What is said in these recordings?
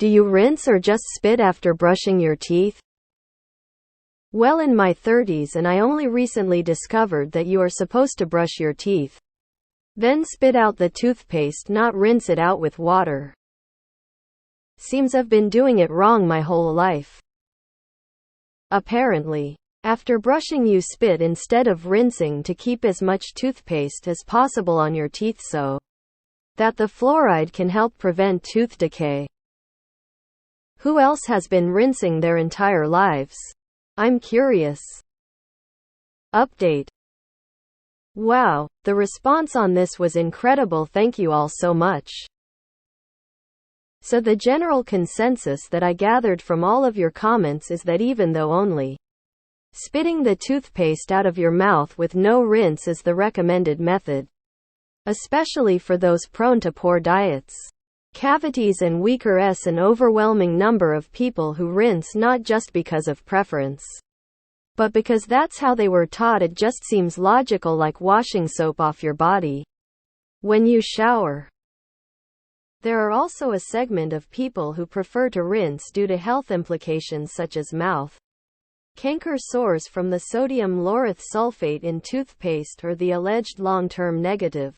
Do you rinse or just spit after brushing your teeth? Well, in my 30s, and I only recently discovered that you are supposed to brush your teeth, then spit out the toothpaste, not rinse it out with water. Seems I've been doing it wrong my whole life. Apparently, after brushing you spit instead of rinsing to keep as much toothpaste as possible on your teeth so that the fluoride can help prevent tooth decay. Who else has been rinsing their entire lives? I'm curious. Update. Wow, the response on this was incredible. Thank you all so much. So the general consensus that I gathered from all of your comments is that even though only spitting the toothpaste out of your mouth with no rinse is the recommended method, especially for those prone to poor diets, cavities and weaker an overwhelming number of people who rinse not just because of preference, but because that's how they were taught. It just seems logical, like washing soap off your body when you shower. There are also a segment of people who prefer to rinse due to health implications such as mouth canker, sores from the sodium lauryl sulfate in toothpaste, or the alleged long-term negative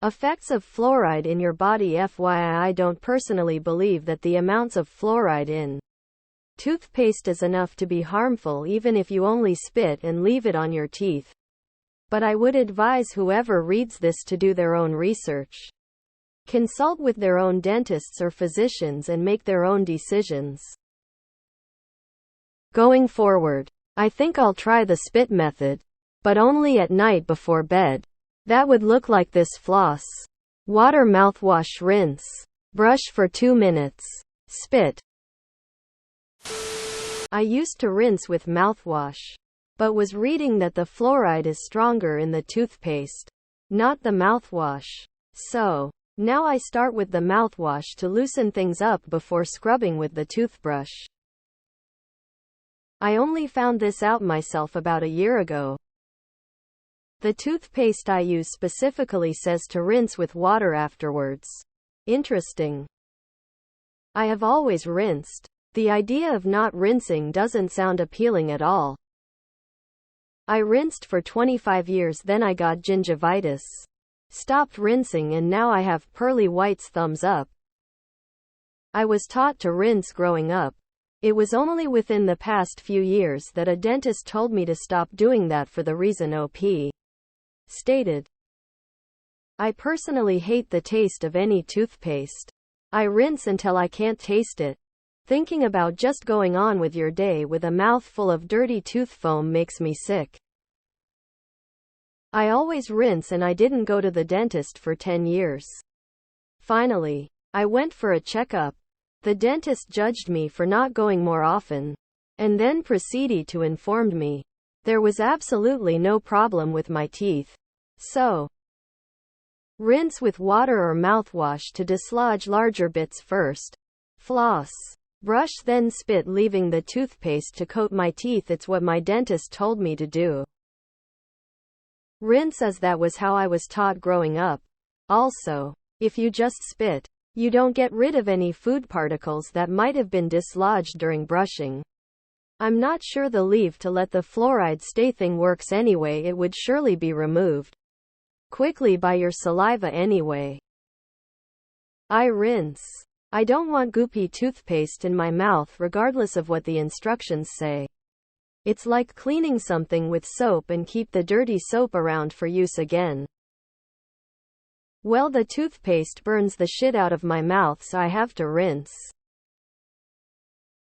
effects of fluoride in your body. FYI, I don't personally believe that the amounts of fluoride in toothpaste is enough to be harmful, even if you only spit and leave it on your teeth. But I would advise whoever reads this to do their own research, consult with their own dentists or physicians, and make their own decisions. Going forward, I think I'll try the spit method, but only at night before bed. That would look like this: floss, water, mouthwash, rinse, brush for 2 minutes, spit. I used to rinse with mouthwash, but was reading that the fluoride is stronger in the toothpaste, not the mouthwash. So now I start with the mouthwash to loosen things up before scrubbing with the toothbrush. I only found this out myself about a year ago. The toothpaste I use specifically says to rinse with water afterwards. Interesting. I have always rinsed. The idea of not rinsing doesn't sound appealing at all. I rinsed for 25 years, then I got gingivitis, stopped rinsing, and now I have pearly whites. Thumbs up. I was taught to rinse growing up. It was only within the past few years that a dentist told me to stop doing that for the reason OP stated. I personally hate the taste of any toothpaste. I rinse until I can't taste it. Thinking about just going on with your day with a mouthful of dirty tooth foam makes me sick. I always rinse, and I didn't go to the dentist for 10 years. Finally, I went for a checkup. The dentist judged me for not going more often, and then proceeded to inform me there was absolutely no problem with my teeth. So, rinse with water or mouthwash to dislodge larger bits first. Floss, brush, then spit, leaving the toothpaste to coat my teeth. It's what my dentist told me to do. Rinse, as that was how I was taught growing up. Also, if you just spit, you don't get rid of any food particles that might have been dislodged during brushing. I'm not sure the leave to let the fluoride stay thing works anyway. It would surely be removed quickly by your saliva anyway. I rinse. I don't want goopy toothpaste in my mouth regardless of what the instructions say. It's like cleaning something with soap and keep the dirty soap around for use again. Well, the toothpaste burns the shit out of my mouth, so I have to rinse.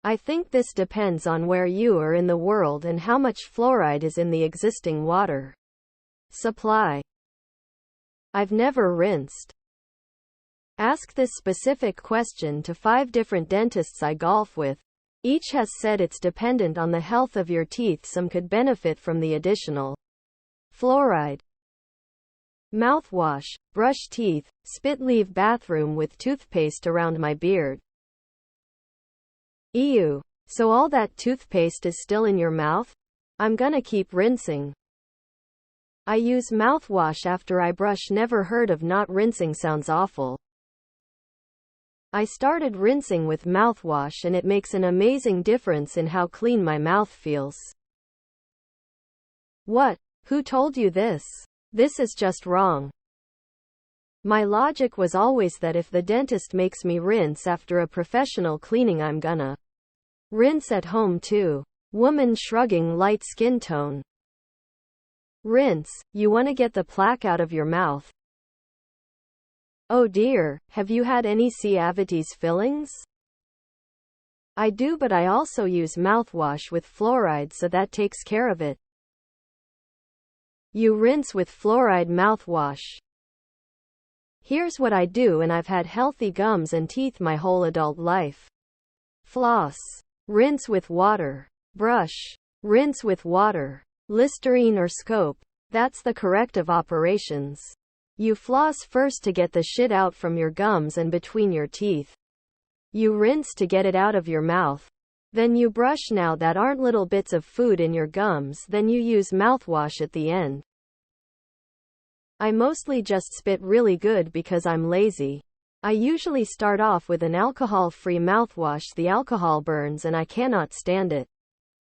I think this depends on where you are in the world and how much fluoride is in the existing water supply. I've never rinsed. Ask this specific question to 5 different dentists I golf with. Each has said it's dependent on the health of your teeth. Some could benefit from the additional fluoride. Mouthwash, brush teeth, spit, leave bathroom with toothpaste around my beard. Ew. So all that toothpaste is still in your mouth? I'm gonna keep rinsing. I use mouthwash after I brush. Never heard of not rinsing. Sounds awful. I started rinsing with mouthwash and it makes an amazing difference in how clean my mouth feels. What? Who told you this? This is just wrong. My logic was always that if the dentist makes me rinse after a professional cleaning, I'm gonna rinse at home too. Woman shrugging, light skin tone. Rinse, you wanna get the plaque out of your mouth. Oh dear, have you had any cavities fillings? I do, but I also use mouthwash with fluoride, so that takes care of it. You rinse with fluoride mouthwash. Here's what I do, and I've had healthy gums and teeth my whole adult life. Floss. Rinse with water. Brush. Rinse with water. Listerine or scope. That's the corrective operations. You floss first to get the shit out from your gums and between your teeth. You rinse to get it out of your mouth. Then you brush. Now that aren't little bits of food in your gums, then you use mouthwash at the end. I mostly just spit really good because I'm lazy. I usually start off with an alcohol-free mouthwash. The alcohol burns and I cannot stand it.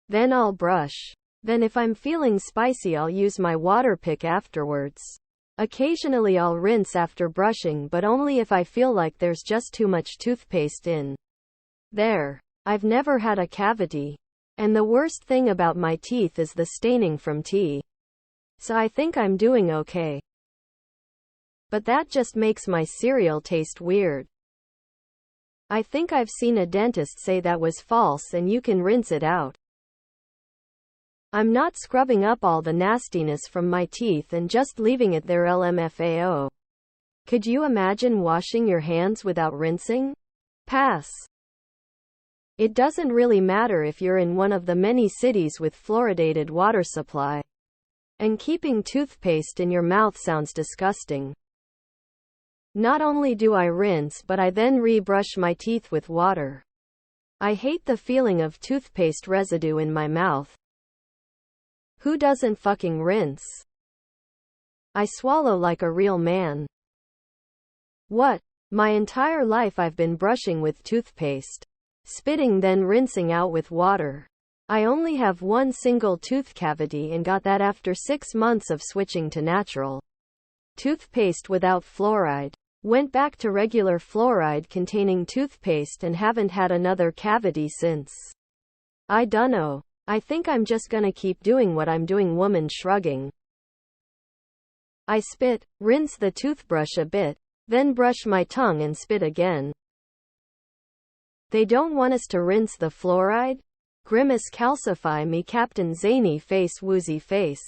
Then I'll brush. Then if I'm feeling spicy, I'll use my water pick afterwards. Occasionally I'll rinse after brushing, but only if I feel like there's just too much toothpaste in there. I've never had a cavity. And the worst thing about my teeth is the staining from tea. So I think I'm doing okay. But that just makes my cereal taste weird. I think I've seen a dentist say that was false and you can rinse it out. I'm not scrubbing up all the nastiness from my teeth and just leaving it there. LMFAO. Could you imagine washing your hands without rinsing? Pass. It doesn't really matter if you're in one of the many cities with fluoridated water supply. And keeping toothpaste in your mouth sounds disgusting. Not only do I rinse, but I then re-brush my teeth with water. I hate the feeling of toothpaste residue in my mouth. Who doesn't fucking rinse? I swallow like a real man. What? My entire life I've been brushing with toothpaste. Spitting then rinsing out with water. I only have one single tooth cavity and got that after 6 months of switching to natural toothpaste without fluoride. Went back to regular fluoride containing toothpaste and haven't had another cavity since. I dunno. I think I'm just gonna keep doing what I'm doing. Woman shrugging. I spit, rinse the toothbrush a bit, then brush my tongue and spit again. They don't want us to rinse the fluoride? Grimace calcify me. Captain Zany face. Woozy face.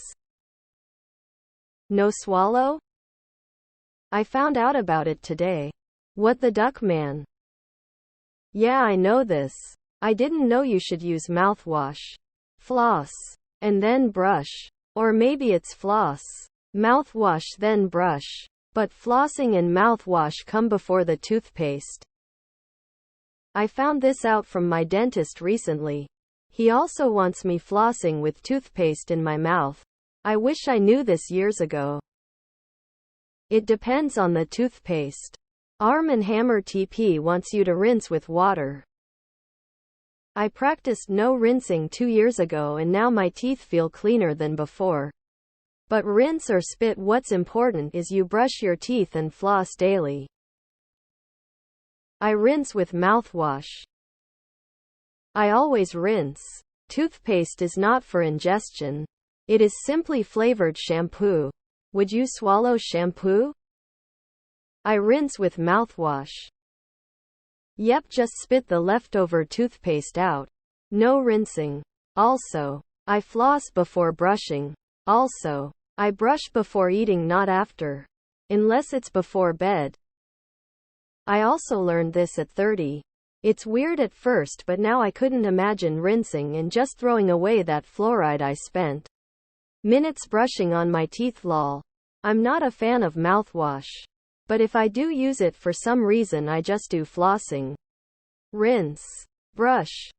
No swallow? I found out about it today. What the duck, man? Yeah, I know this. I didn't know you should use mouthwash. Floss. And then brush. Or maybe it's floss. Mouthwash then brush. But flossing and mouthwash come before the toothpaste. I found this out from my dentist recently. He also wants me flossing with toothpaste in my mouth. I wish I knew this years ago. It depends on the toothpaste. Arm & Hammer TP wants you to rinse with water. I practiced no rinsing 2 years ago and now my teeth feel cleaner than before. But rinse or spit, what's important is you brush your teeth and floss daily. I rinse with mouthwash. I always rinse. Toothpaste is not for ingestion. It is simply flavored shampoo. Would you swallow shampoo? I rinse with mouthwash. Yep, just spit the leftover toothpaste out. No rinsing. Also, I floss before brushing. Also, I brush before eating, not after. Unless it's before bed. I also learned this at 30. It's weird at first, but now I couldn't imagine rinsing and just throwing away that fluoride I spent minutes brushing on my teeth. Lol. I'm not a fan of mouthwash. But if I do use it for some reason, I just do flossing. Rinse. Brush.